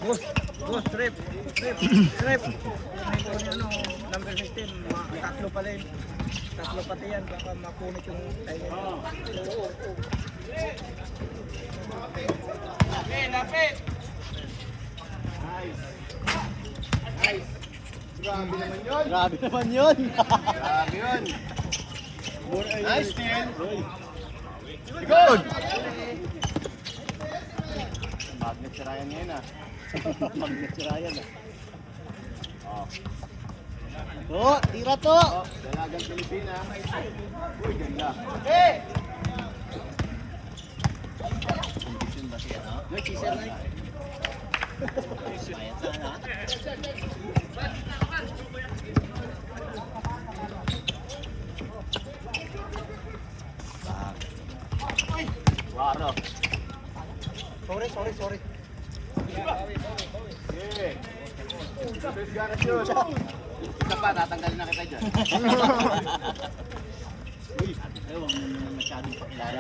Boss, trip. Ano, number 15, tatlo pala yun. Tatlo pati yan, baka mapunit yung tayo. Lapit! Nice. Grabe naman yun. Nice, man. Good. Magnet si Ryan ngayon ah. Magnet si Ryan ah. Oh, tira to. Dalagang Pilipina. Uy, ganda. Okay. Condition ba siya, no? May teaser na yun. Bayad sana. Waro. Sorry. Okay. First gotta shoot. Isa pa, tatanggalin na kita dyan. Uy, ewan mo naman masyadong pakilala.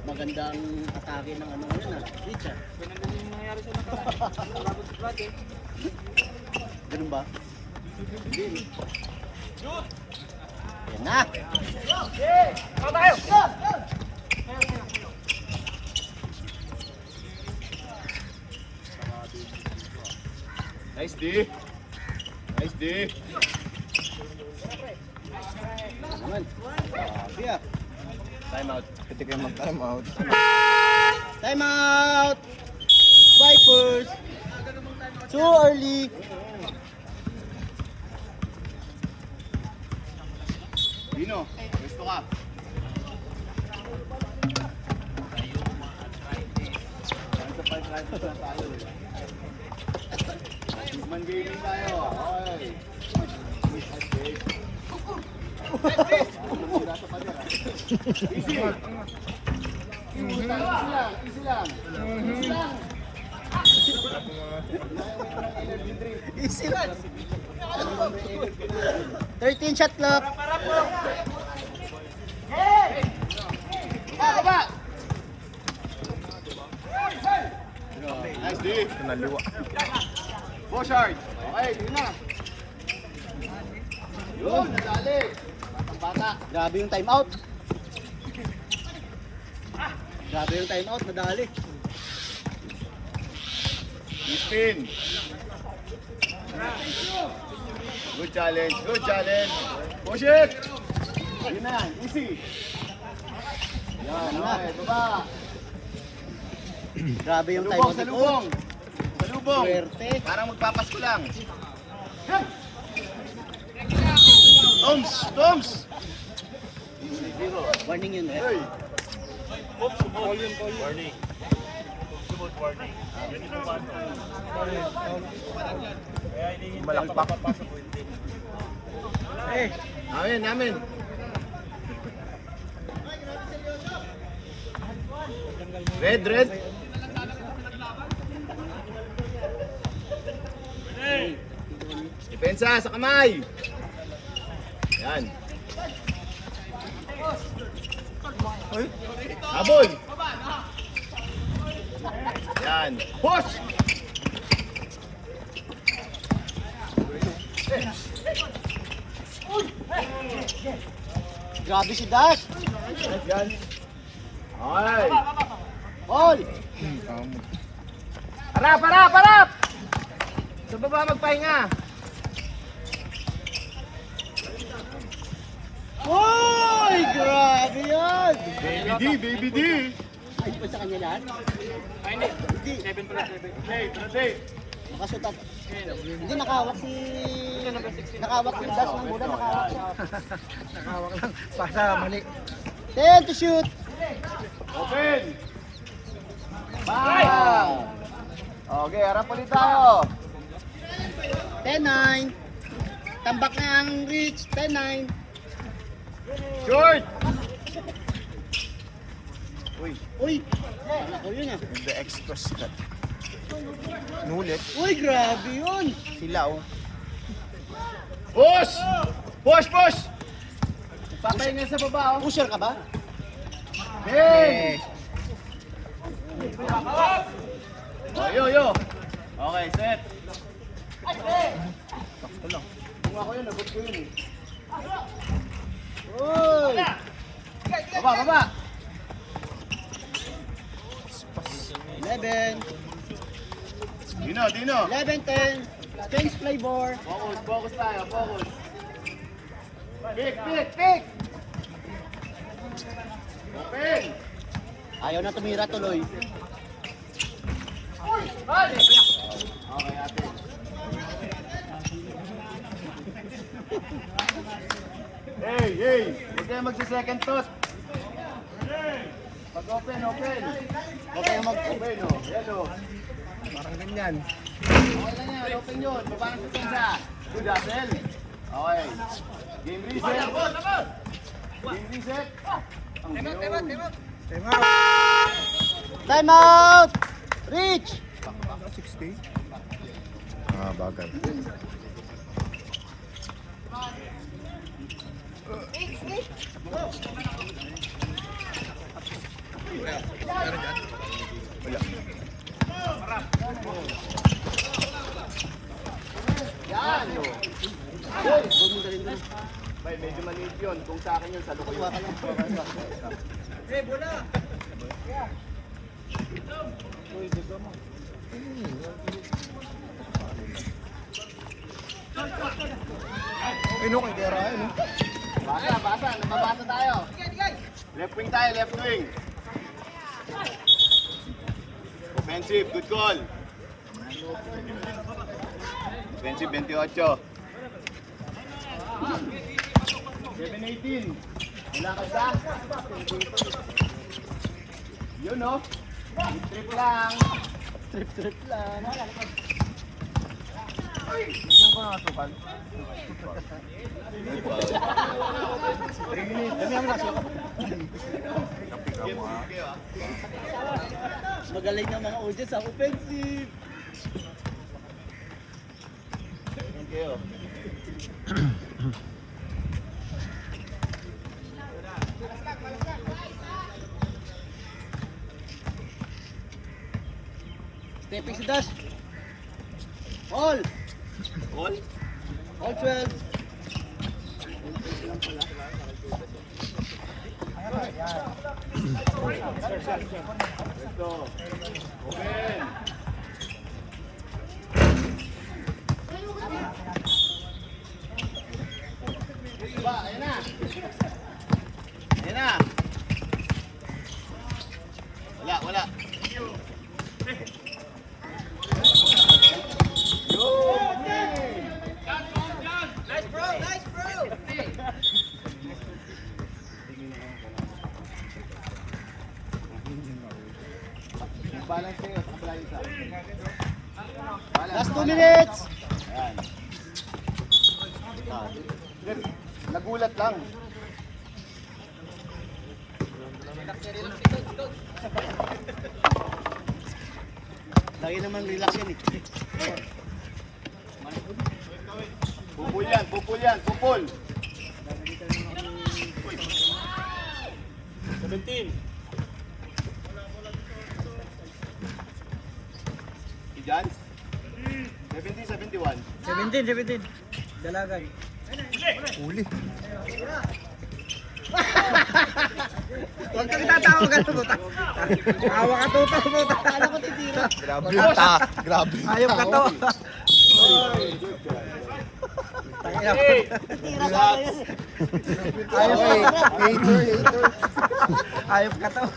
Magandang atake ng ano yun ah. Richard. Ganun din yung nangyari sa nakaraan. Labot sa plate. Ganun ba? Hindi. Shoot! Yan na! Okay! Pao tayo! Nice D! Nice D! Naman. Siya. Time out. Pwede kayo mag-time out. Time out! Vipers! Too early! Dino, gusto ka? Man gaming tayo. Okay. Easy. Easy lang. Easy lang. 13 shot clock. Hey! Baba! Nice D. Naliwa. Boshard. Okay, yun na. Yun, nadali. Batang-bata. Grabe yung time out. Nadali. Spin. Good challenge. Push it. Yun na, easy. Yan, okay, baba. Grabe yung time out. Salubong. Suwerte. Parang magpapasko lang. Toms. Warning yun eh. Hey. Warning. Malakpak. Eh, amin. Red. Depensa sa kamay. Yan. Habol. Yan. Push. Grabe si Dash. Yan. Ay. Ball. Harap. Sa baba magpahinga. Uy! Grabe yan! Baby D! Ay, pa sa kanya lahat? Ay, hindi. 7 pala, 7. Nakasutat. Hindi, nakawak si Dash ng bola, nakawak siya. Nakawak lang, pasa mali. 10 to shoot! Open! Bang! Okay, harap ulit tayo. 10-9. Tambak na ang reach. 10-9. Short! Uy! Ano yun ah? The express cut. Nulit. Uy, grabe yun! Silaw. Push! Papahinga sa baba oh. Pusher ka ba? Hey! Yo! Okay, set. Sakto lang. Kung ako yun, nabot ko yun eh. Uy! Baba, baba! 11. Dino. 11, 10. Change flavor. Focus tayo, focus. Pick! Open! Ayaw na tumira tuloy. Okay, ate. Hey! Huwag kayo magsi-second toss. Pag open. Huwag kayo mag-open, oh. Yan, oh. Parang ganyan. Okay lang yan, open yun. Baba ng sutensa. Good hustle. Okay. Game reset. Game reset. Ang yun. Time out! Reach! 60? Bagay. Yan, oh. Huwag mo dalhin doon. Bay, medyo maliit yun. Kung sa akin yun, sa loob yun. Ay, no, kay Gera, no? Basa. Nababasa tayo. Left wing tayo, left wing. Offensive, good call. Offensive, 28. 7-18. Wala ka sa? Yun, no? Trip lang. Trip lang. Hindi ko nakasukal. 3 minutes. Dami namin nasuka. Magaling ng mga audience sa offensive. Thank you. Stepping si Dash. All 12. Let's go. Open. Diba, ayan na. Wala. Yo, okay. Balance kayo sa kabila isa. Balance, Last 2 balance. minutes. Ayan. Nagulat lang. Lagi naman relax yan eh. Pupul yan. 17. Diyan? 70, 71. 17. Dalagan. Uli. Huwag kang tatawa ka na mo. Awa ka tuto mo. Akala ko titira. Grabe yung ta. Grabe yung Ayop ka to. Tira ka yan. Hater. Ayop ka to.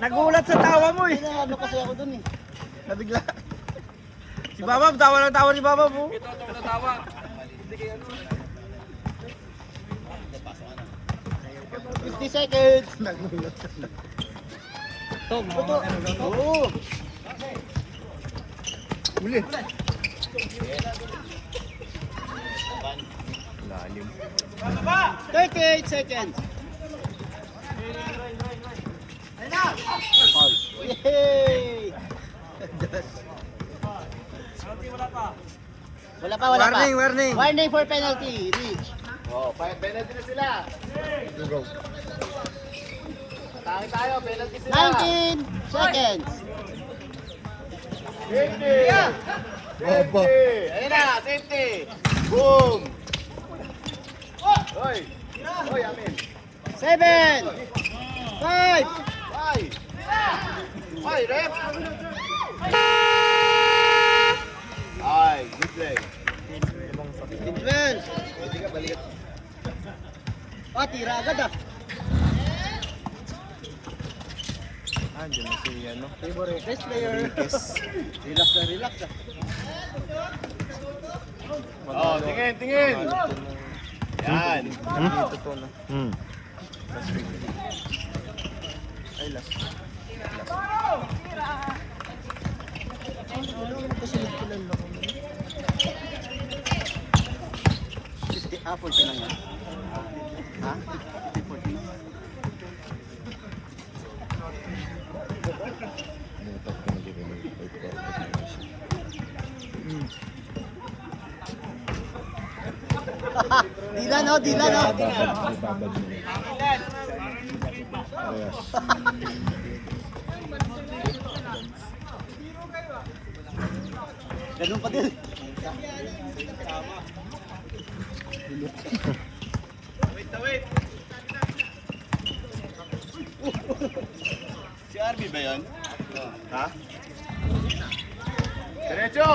Nagulat sa tawa mo eh. Ano kasi ako dun eh. Nabigla. Si Babab, tawa ni Babab mo. Ito na tawa. 50 seconds. Nagulat. Tom, ito. Oo. Uli. Lalim. 38 seconds. Yay! Wala pa. Warning for penalty. Reach. Oh, penalty na sila. Go. Atake tayo, penalty sila. 19 seconds. Safety! Opo. Safety! Ayun na, safety! Boom! Hoy! Hoy, amin. 7 5 Hoy! Hoy, ref! Ay, good play. 12. Pwede ka, balikat. Tira agad ah. Diyan na si ano. Favorite best player. Enriquez. Relax na relax ah. Oh, tingin, tingin! Yan. Dito to na. Last week. Ay, last. Kasunod ko lang ako. 40 lang yan. Ha? 40. Dila no, dila no. Ganun pa din. Si RB ba yun? Ha? Diretso!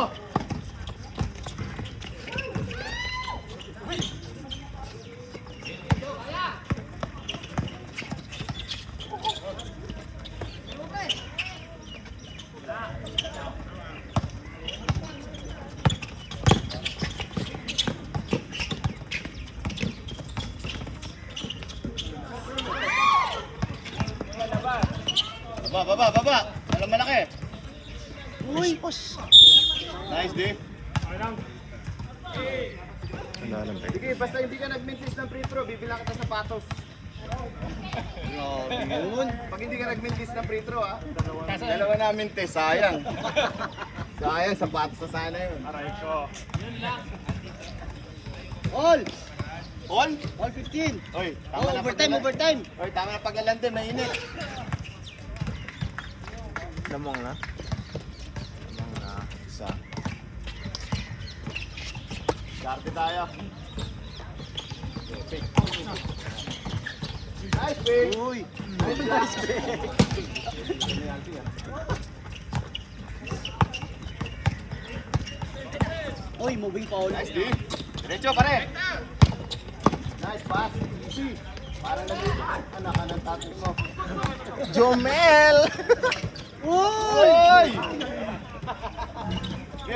Baba! Walang malaki. Uy, pos. Nice, D. Wala lang. Sige, basta hindi ka nag-mintis ng free throw, bibilang kita sapatos. Grabe yun. Pag hindi ka nag-mintis ng free throw, dalawa namin test, sayang. Sayang, sapatos na sana yun. Aray ko. All. All? All 15. Oy, Oh, overtime, overtime. Oy, tama na paglalande, mainit. Lamang na. Lamang na. Isa. Darte tayo. Nice, babe. Uy. Nice, Uy, moving foul. Nice, D. Diretso, pare. Nice pass. Easy. Parang anak ka ng tatay mo. Jomel! Uy!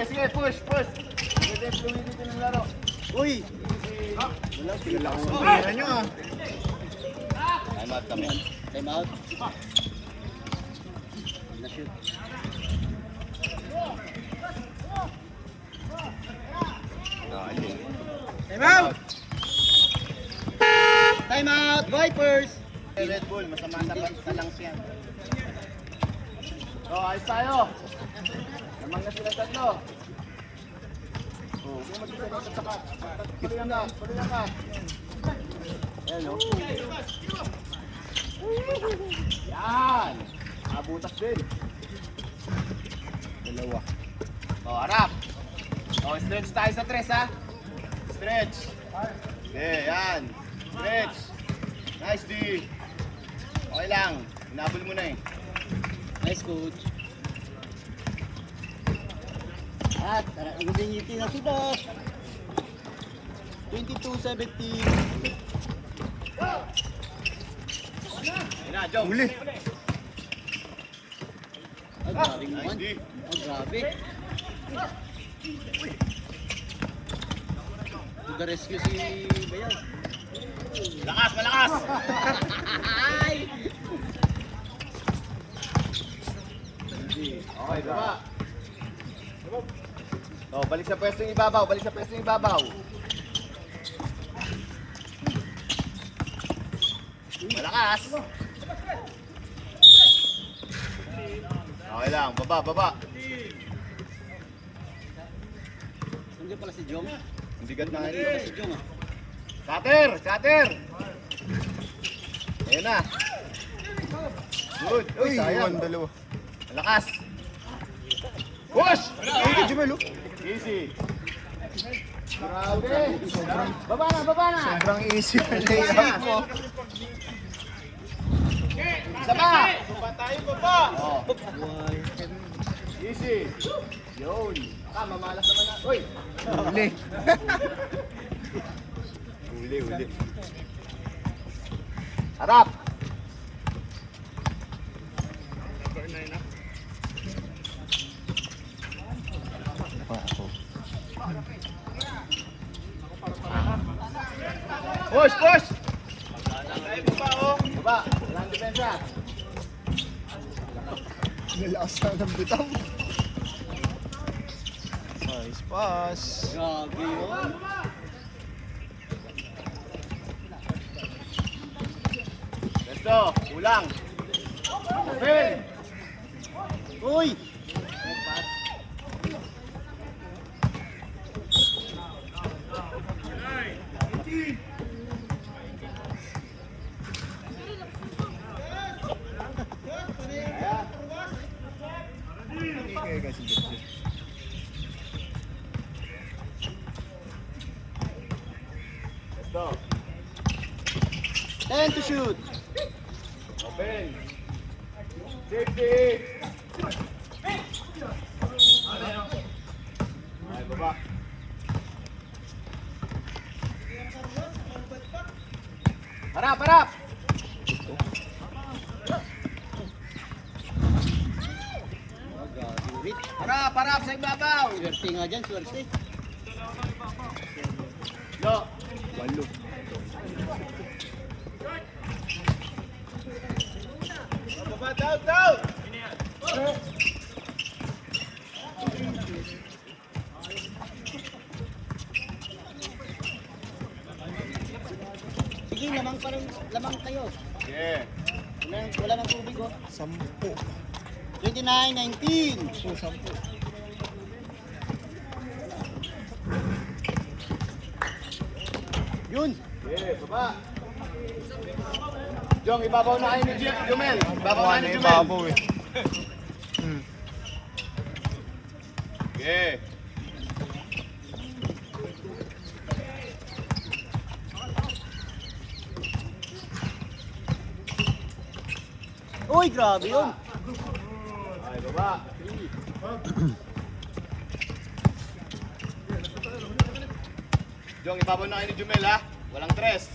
Sige, push. Sige, fluid dito ng laro. Uy. Walang pinalakas ng pera nyo ah. Time out kami. Time out. Na-shoot. Time out! Time out, Vipers! Red Bull, masama sa banta lang siya. So, ayos tayo. Namang na sila tatlo. Oh, kung mag-isa ka sa sakat. Palihan ka. Ayan o. Yan! Abutas din. Dalawa. Oh, harap. Oh, stretch tayo sa tres ha. Stretch. Okay, yan. Stretch. Nice, D. Okay lang. Hinabol mo na eh. Nice, coach. At, ang ganda yung ngiti na sila. 22-17. Yan na, Jones. Uli. Ay, grabe Nice, naman. D. Ay, grabe. To the rescue si Bayan. Lakas, malakas. Ay! Okay, baba. Oh, balik sa pwestong ibabaw. Malakas. Okay lang, baba. Nandiyan pala si Jong. Ang bigat na Nandiyan pala si Jong ah. Cutter! Ayan na. Good. Uy, Uy, sayang. iwan dalawa. Lakas. Push! Ay, Jumel, oh. Easy. Grabe. Baba na, baba na. Sobrang easy na layup mo. Sama. Baba tayo, baba. Oh. Easy. Yun. Mamalas naman na. Uy. Uli. Uli. Harap. Ako. Push, push. Baba, oh. Baba. Walang depensa. Nalakas na ng bitaw. Nice pass. Grabe yun. Let's go. Kulang. Open. Uy! Okay, guys. Let's go. 10 to shoot. Open. Safety. Ay, baba. Harap, harap. Oh, grabe. Rich. Harap, harap sa ibabaw. Swerte nga dyan, swerte. Yo. Walo. Baba, down, down. Sige, lamang kayo. Yeah. Wala nang tubig, oh. 10. 29-19. Oh, 10. Yun. Yeah, baba. Jong, ibabaw na kayo ni Jumel. Ibabaw na ni Jumel. Ibabaw eh. Yeah. Uy, grabe yun. Ay, baba. Jong, ibabaw na kayo ni Jumel, ha? Walang tres.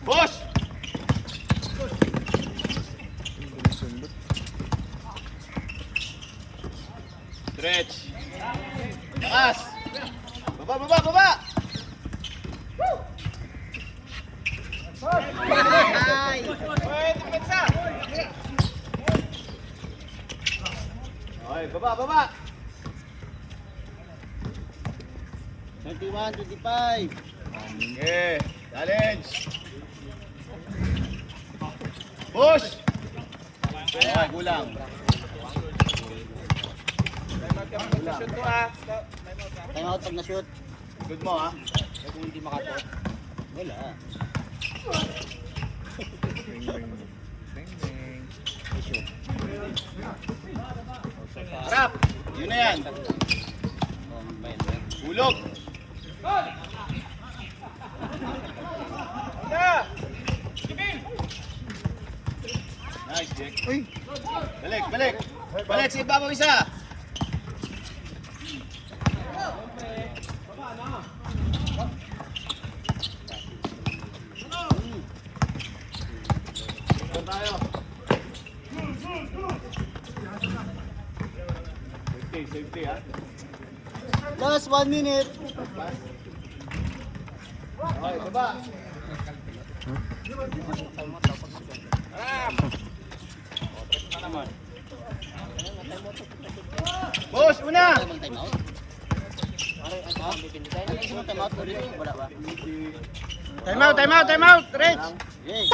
Push! Sundot. Stretch. Taas. Baba, baba, baba! Ay! Okay, baba, baba! 21-25. Okay, challenge. Push! Okay, kulang. Time out pag na-shoot. Good mo, ha? Eh, kung hindi makatot, wala. Bang, bang. Bang, bang. I-shoot. Harap! Yun na yan. Oh, may ano. Hulog! Nice, Jake. Uy! Balik, balik! Balik sa ibabaw isa! Doon tayo. Safety, safety, ha? Last 1 minute. Okay, baba. Boss, una! Wala bang time out? Ano yung time out ulit? Wala ba? Time out, Rich! Yes.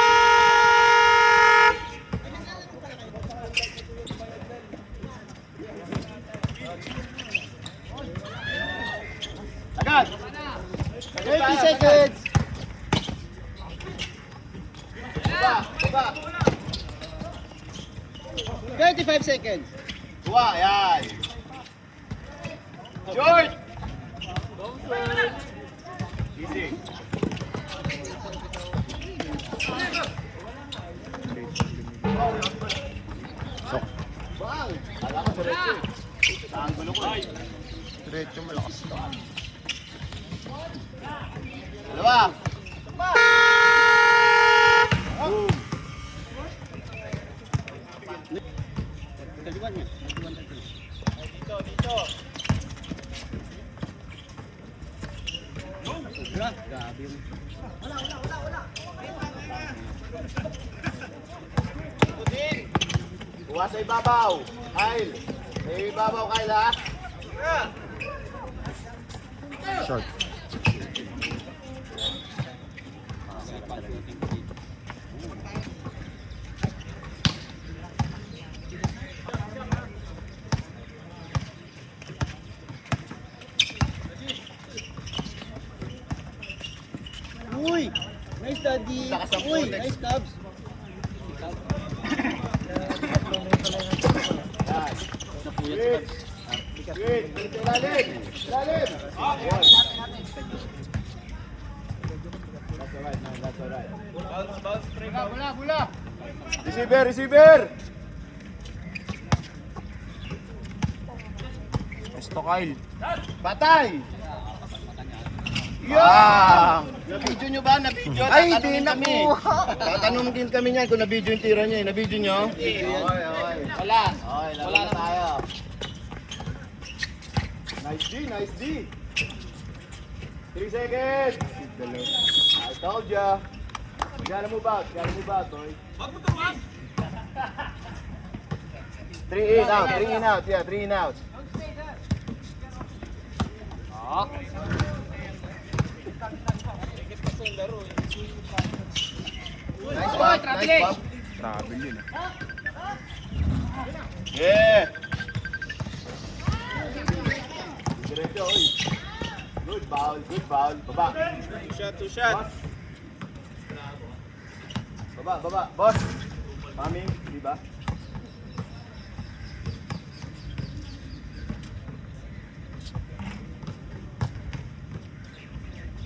Agad! 30 seconds. seconds. Baba. 35 seconds. Kuha, yan. Short! Easy. Bang! Kala ko diretso eh. Sa angulo ko eh. Diretso malakas to. Dalawa! Boom! Kaliwan niya. Dito. Grabe yung... Kuha sa ibabaw. Kyle. Sa ibabaw, Kyle ha. Short. Uy! Nice daddy! Lakas ang Uy! Conex. Nice tabs! Yan. Napuyat sa Wait. Wait. Ilalim. Ilalim. Ayan. That's alright, man. That's alright. Bula. Receiver. Esto Kyle. Patay! Yeah! Na-video nyo ba? Na-video? Ay, Tatanungin di kami. nakuha. Tatanungin kami niyan kung na-video yung tira niya. Na-video nyo? Okay. Wala! Okay, laro na tayo. Nice D. 3 seconds. I told ya. Gotta move out, boy. 3 in out. Yeah, 3 in out. Nice bump. Travel yun ah. Yeah. Diretso, oy. Good foul. Baba. Two shot. Baba. Boss. Maming, di ba?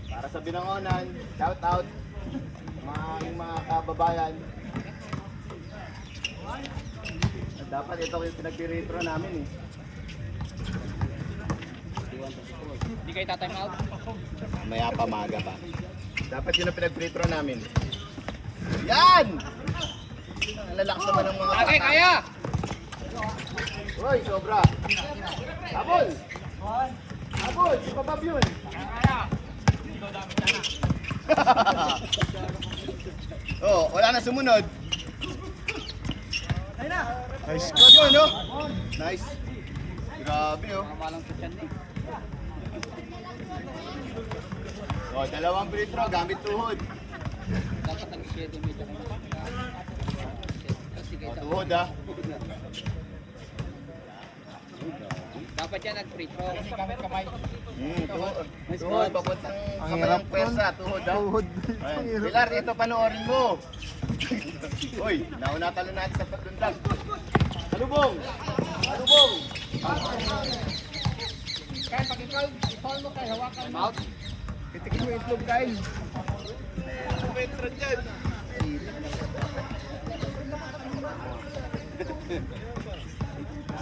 Para sa Binangonan, shout out mga kababayan. Dapat ito yung pinag-retro namin eh. Hindi kayo tatime out? Maya pa, maga pa. Dapat yun ang pinag-retro namin. Yan! Ang lalakas naman ng mga Okay, kaya! Uy, sobra. Habol! Habol! Si Papab yun. Oh, wala na sumunod. Nice. Good yun, no? Nice. Grabe, oh. Kamalang sa tiyan eh. So, dalawang free throw, gamit tuhod. Dapat ang 7 medyo kayo. Kasi kayo Oh, tuhod, ah. dapat yan ang free throw. Kasi gamit kamay. Tuhod. Tuhod, papuntang Ang kamay hirap ng pwersa, tuhod, ah. Tuhod. Ayan. Pilar, ito panoorin mo. Uy, nauna talo natin sa patundag. Salubong! Kaya pag i-foul mo kayo, hawakan mo. Out. Titikin mo yung itlog Kyle.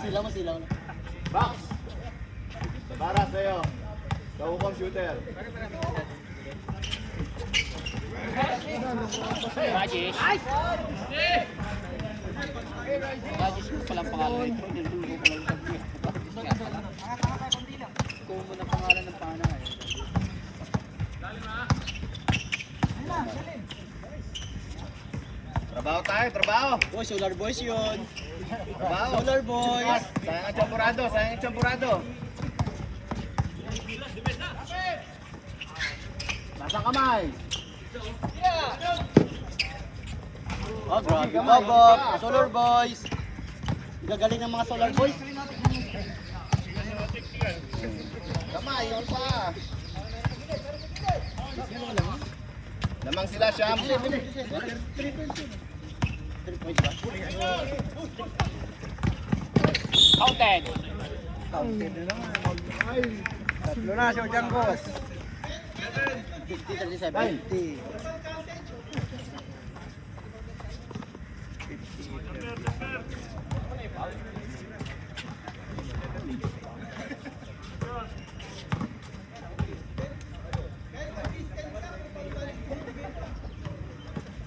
Silaw mo. Box! Para sa'yo. Ikaw computer. Rajis. Rajis mo palang pangalan nito. Kung mo na pangalan ng pangalan. Trabaho. Oh, Solar Boys yun. Trabaho. Solar Boys. Sayang ang champurado. Nasang kamay. Oh, grabe Bobo. Solar Boys. Gagaling ng mga Solar Boys. Kamay, yung pa. Lamang sila, Syam. 3 points ba? Counted. Tatlo na siya dyan, boss. 50-37.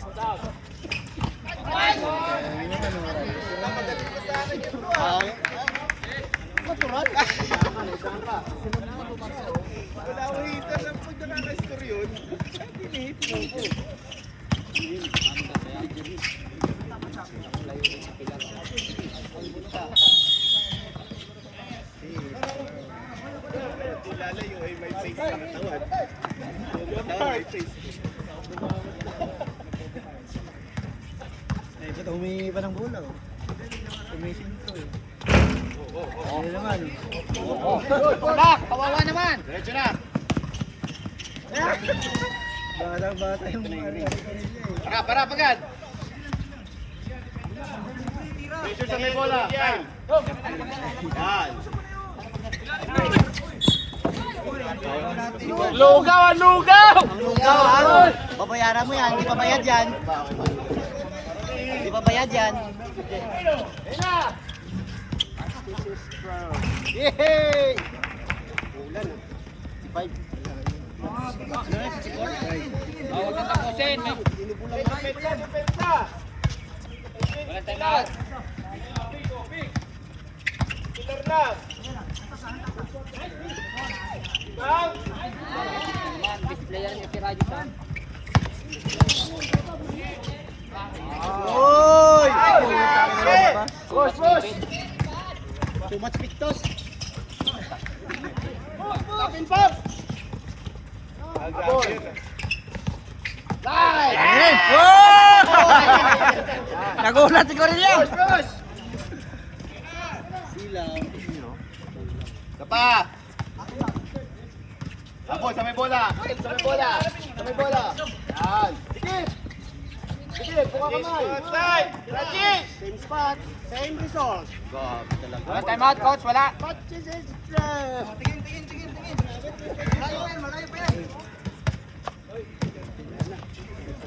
Natural. Wala ko hita na pag nakaka-score yun. Lalayo ay may face sa katawan. May face. Eh, ba't humingi pa ng bola? Tumisintro eh. Ano naman? Wala, kawawa naman. Diretso na. Bata yung Para, agad. Pressure sa may bola. Kyle. Yan. Lugaw, lugaw! Ang lugaw, ha? Babayaran mo yan, hindi pa bayad yan. Hindi pa bayad yan. Yay! Ulan, 65. Huwag na tapusin. Walang time out. Displayan niya si Radyo sa. Oy! Push! Too much pictos. Tapin, Pop! Nagulat si Cornelia. Push! Silaw. Kapa! Apo, sa may bola! Sa may bola! Sa may bola! Yan! Sikip! Sikip, buka kamay! Rajin! Same spot, same result. Grabe talaga. Walang time out, coach. Wala.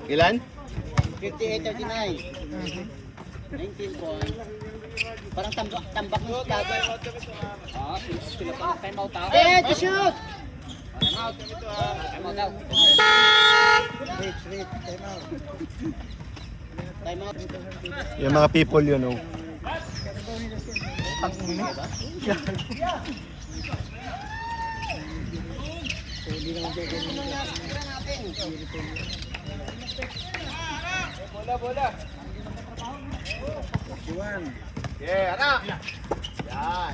Ilan? 58-39. 19 points. Parang tambak ng plato. Sila pa ng time out. Eh, to shoot! Time out. Time out daw. Wait, time out. Time out. Yung mga people yun, oh. Yeah, harap! Yan!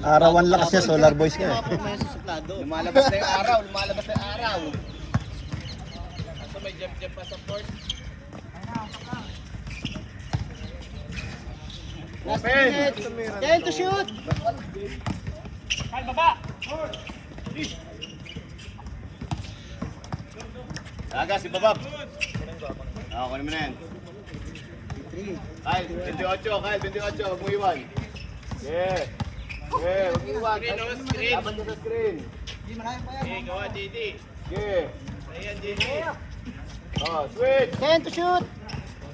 Arawan lakas niya, Solar Boys ka eh. Mga promesa sa plado. Lumalabas na yung araw, lumalabas na yung araw. Last minute. 10 to shoot. Kyle, baba. Aga, si Babab. Ako naman na yan. 3. Kyle, 28, Kyle, 28, huwag mo iwan. Yeah. Yeah, huwag mo iwan. Laban ka sa screen. Yeah. Oh, switch. 10 to shoot.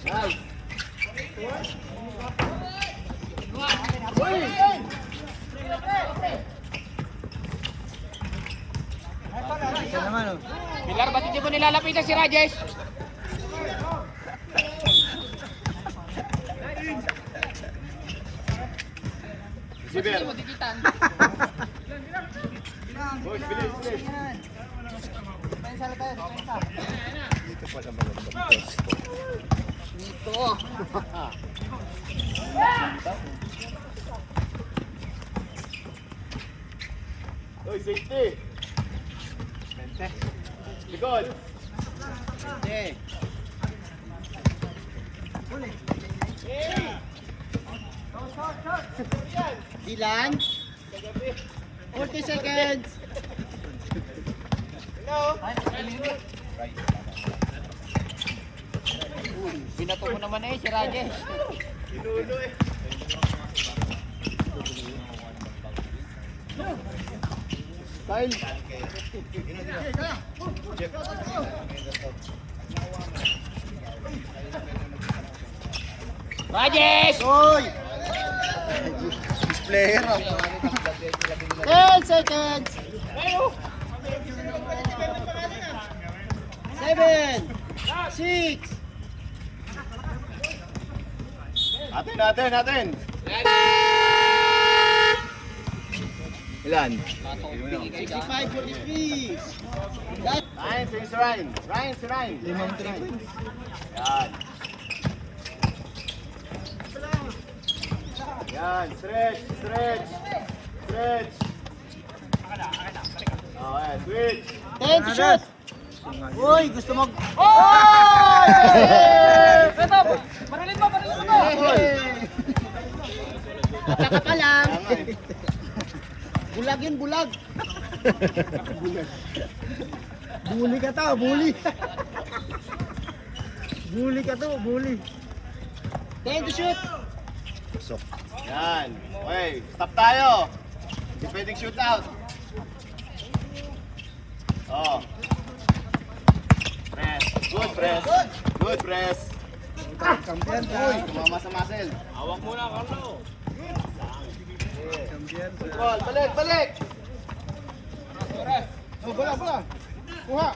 Nice. Isa naman oh. Pilar, ba't hindi mo nilalapitan si Rajesh? Receiver. Hindi mo dikitan. Boys, bilis, bilis. Dito. Uy, safety. Likod. Okay. Dylan. 40 seconds. Binato mo naman eh si Rajesh. Kyle. Rajesh! Hoy! Player. 10 seconds. 7. 6. Natin. Ilan? 65, 43. Ryan, si Ryan. Ryan. 5 3 Yan. Yan, stretch. Oh, ayan, switch. 10 to shoot. Uy, gusto mo... Oh! Ito! Marilin mo! Ataka pa lang. Tama eh. Bulag yun, bulag. Bully ka to, bully. Bully ka to, bully. 10 to shoot. Yan. Okay, stop tayo. Hindi pwedeng shoot out. Oh. Press. Good press. Good press. Kampiyan Uy, tumama sa muscle. Hawak muna, Carlo. Control, balik. Oh, bola. Kuha.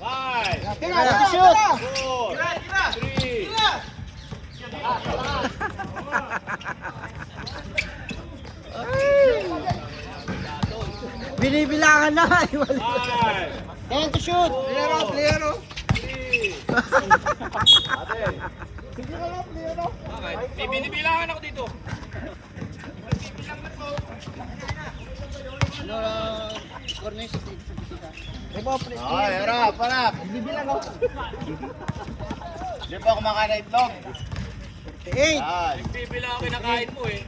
5, Tingnan, 10 to shoot. 4, 3, Binibilangan na. 5, 10 to shoot. Player. 3. Atin. May binibilangan ako dito. Ano, score na yung 60. Okay, harap. Bibilang ako. Hindi pa kumakain na itlog. 8. Yan. Bibilang ako kinakain mo eh.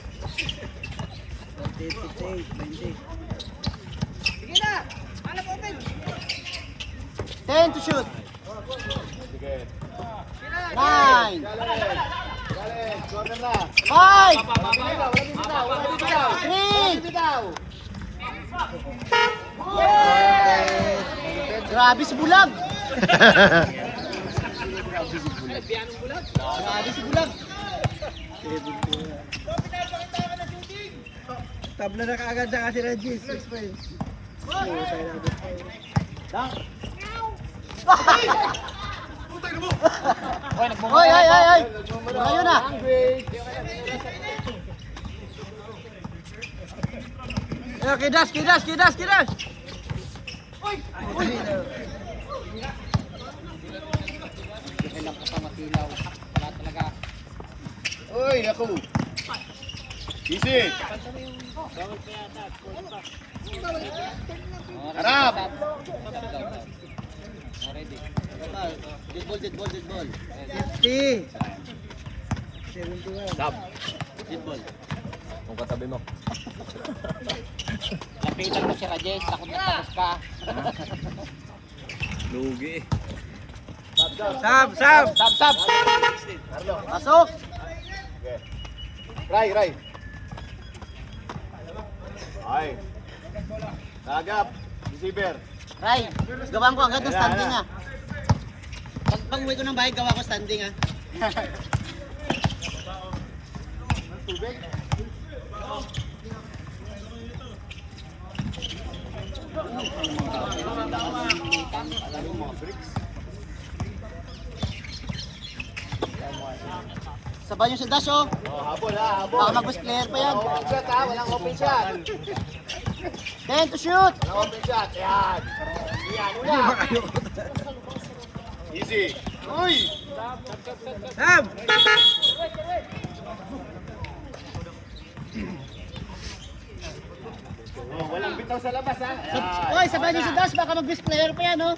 10 to shoot. Sige. 9. Galing. Corner na. 5. Wala bitaw. 3. Grabe si Bulag. Grabe si Bulag. Tabla na kaagad na kasi Regis. 6 points. Hoy, hoy. Ayun na. Kidas. Kailang ka pa masilaw. Wala talaga. Uy, naku. Easy. Harap. Ready. Dead ball. 50. 71. Stop. Dead ball. Kung katabi mo. Lapitan mo si Rajesh. Takot na tapos ka. Lugi. Sab. Sab! Carlo. Pasok. Okay. Ray. Ay. Tagap. Receiver. Ray, gawan ko agad ng Ayan, standing ayan. Pag uwi ko ng bahay, gawa ko standing Tubig. Sabay yung sa dash oh. Oh, habol ha, habol. Baka mag-best player pa yan. Open shot ha, walang open shot. 10 to shoot. Walang open shot. Yan. Yan, una. Easy. Uy! Sab. Oh, walang bitaw sa labas ha. Yan. Hoy, sabay yung sa dash, baka mag-best player pa yan oh.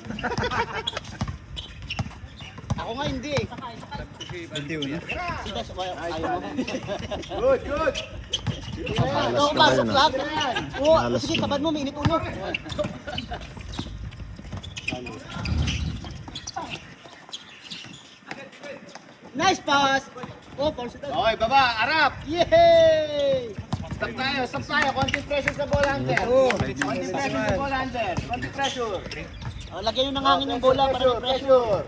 Ako nga hindi eh. Sida sa ayaw mo. Good, good. Oo, pasok lang. Oo, sige, tabad mo, mainit ulo. Nice pass! Oh, false it out. Okay, baba, harap. Yay! Stop tayo. Konting pressure sa ball hunter. Konting pressure sa ball hunter. Konting pressure. Lagyan yung nangangin yung bola para may pressure.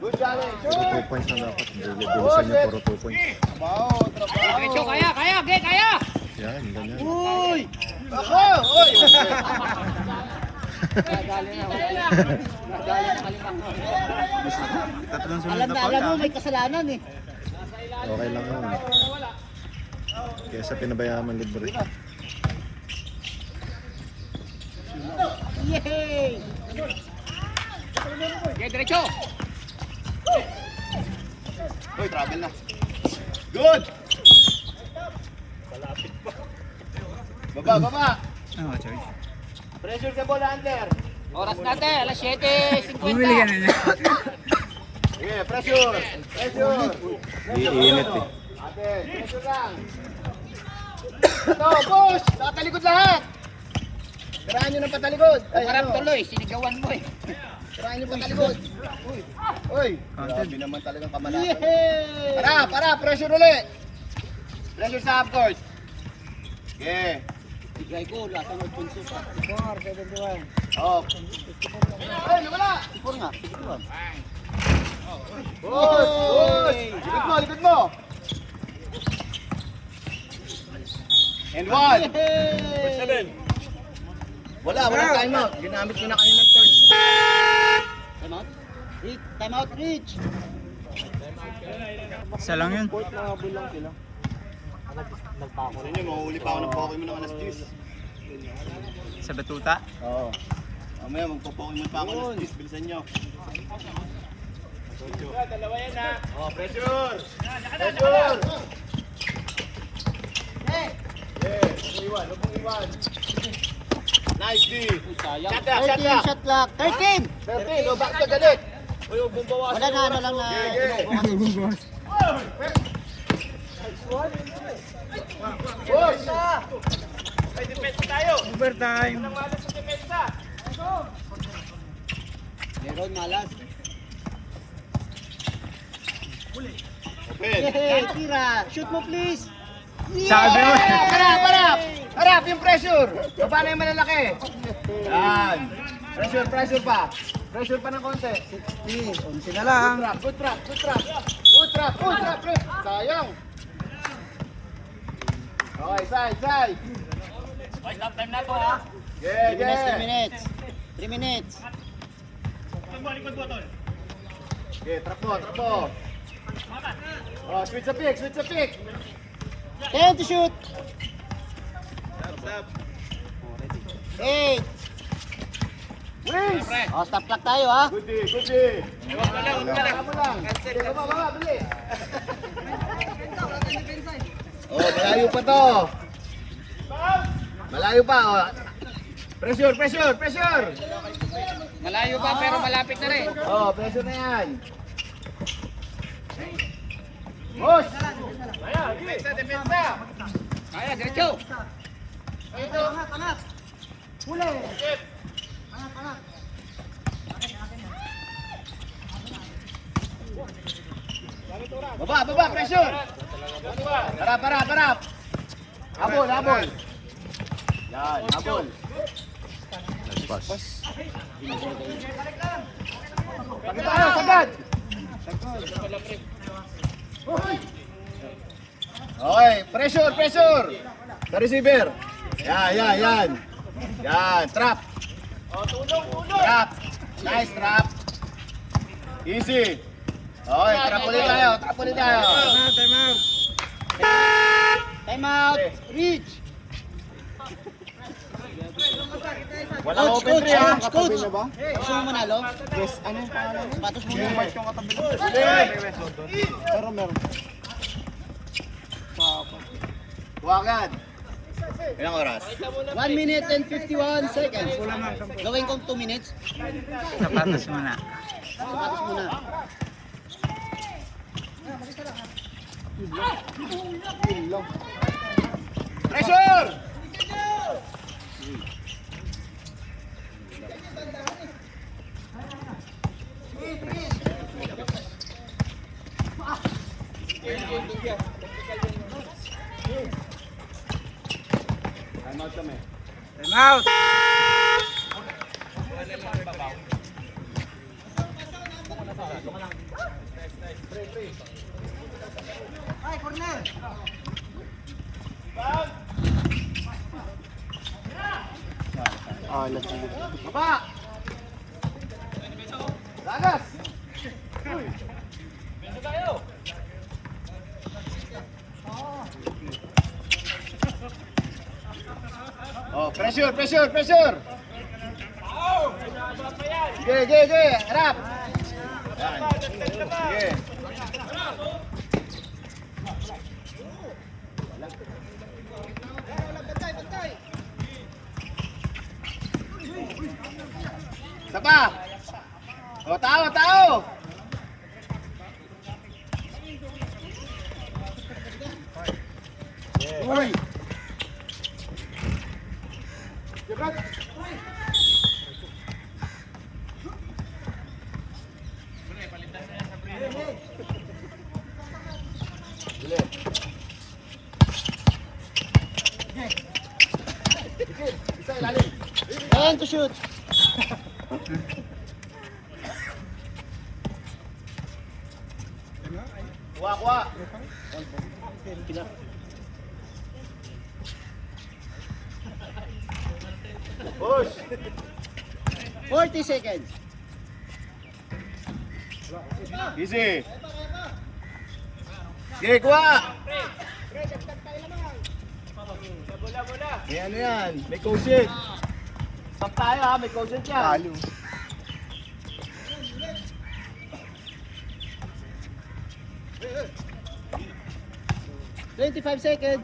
Good challenge. Puro 2 points na dapat. Bilisan niya puro 2 points. Trabaho, trabaho. Diretso, kaya, kaya! Yan, ganyan. Uy! Ako! Uy! Nadali na, wala lang. Nadali na kalimang. Alam na alam mo, may kasalanan eh. Okay lang yun. Kesa pinabayaan man libre. Yay! Okay, diretso. Uy, travel na. Good! Baba. Pressure sa ball hunter. Oras natin, alas 7:50. Yeah, pressure. Iinit eh. Ate, pressure lang. Ito, push! Nakatalikod lahat. Tirahan nyo ng patalikod. Ay, Harap ano? tuloy, sinigawan mo eh. Tirahan nyo patalikod. Uy, grabe naman talagang kamalatan. Yay! Harap, pressure ulit. Pressure sa half court. Okay. Bigay ko, lasa ng punso pa. 4, 71. Oh. Ay, nawala. 4 nga, 61. Push! Likod mo. And 1. Yay! Wala timeout. Ginamit ko na kanina ng third. Time out. Time out, Rich. Isa lang yun. Sa inyo, mahuhuli pa ako ng Pokemon ng alas 10. Sa batuta. Oo. Mamaya, magpo-Pokemon pa ako alas 10. Bilisan nyo. Dalawa yan ha. Oh, pressure! Pressure! Huwag mong iwan. Nice D. Sayang. Shot 13 shot clock. 13! 13, go back to galit. Wala na, ano lang na. Push! Overtime. Meron malas. Open. Yay! Tira! Shoot mo please! Sabi mo. Harap yung pressure. Baba na yung malalaki. Yan. Pressure pa. Pressure pa ng konti. 11 na lang. Good trap. Sayang. Okay, side. Stop time na to ha. 3 minutes. 3 minutes. Okay, trap mo. Oh, switch sa pick. 10 to shoot. 8. Wings! Oh, stop clock tayo ha. Good D. Baba mo lang. Baba, bilis. Oh, malayo pa to. Malayo pa, oh. Pressure. Malayo pa pero malapit na rin. Oh, pressure na yan. Push! Depensa! Kaya, diretso. Baba, pressure! Harap! Habol! Yan, habol. Nice pass. Bakit tayo, sagad! Okay, pressure! Sa receiver. Yan. Yan, trap. Trap. Nice trap. Easy. Okay, trap ulit tayo. Time out. Reach. Walang open three ha. Coach. Gusto mo manalo? Yes, ano yung pangalan? Sapatos muna. Pero meron. Huwagan. Ilang oras? 1 minute and 51 seconds. Gawin kong 2 minutes. Sapatos mo na. Sapatos muna. Pressure! Time out kami. Time out. Baba! Lagas! Oh, pressure, pressure, pressure! Sige. Harap! Yan. Sige. Isa pa! O, tao! Uy! Isa ilalim. And to shoot. Kuha. Push. 40 seconds. Easy. Sige, kuha. May ano yan? May quotient. Stop tayo ha, may quotient yan. Halo. 25 seconds.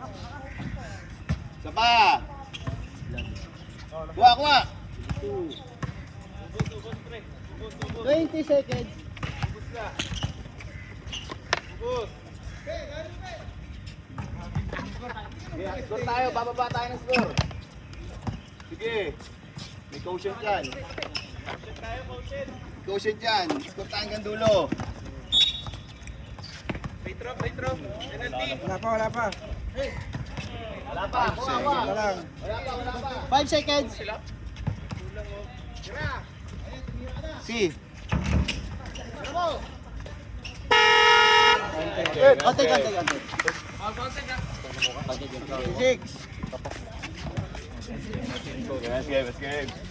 Isa pa. Kuha. 20 seconds. Sige, score tayo. Bababa tayo ng score. Sige. May quotient yan. Quotient yan. Score tayo hanggang dulo. Wala pa. Wala pa. Kuha. Wala lang. Wala pa. 5 seconds. Si. Konti. 6. Let's game.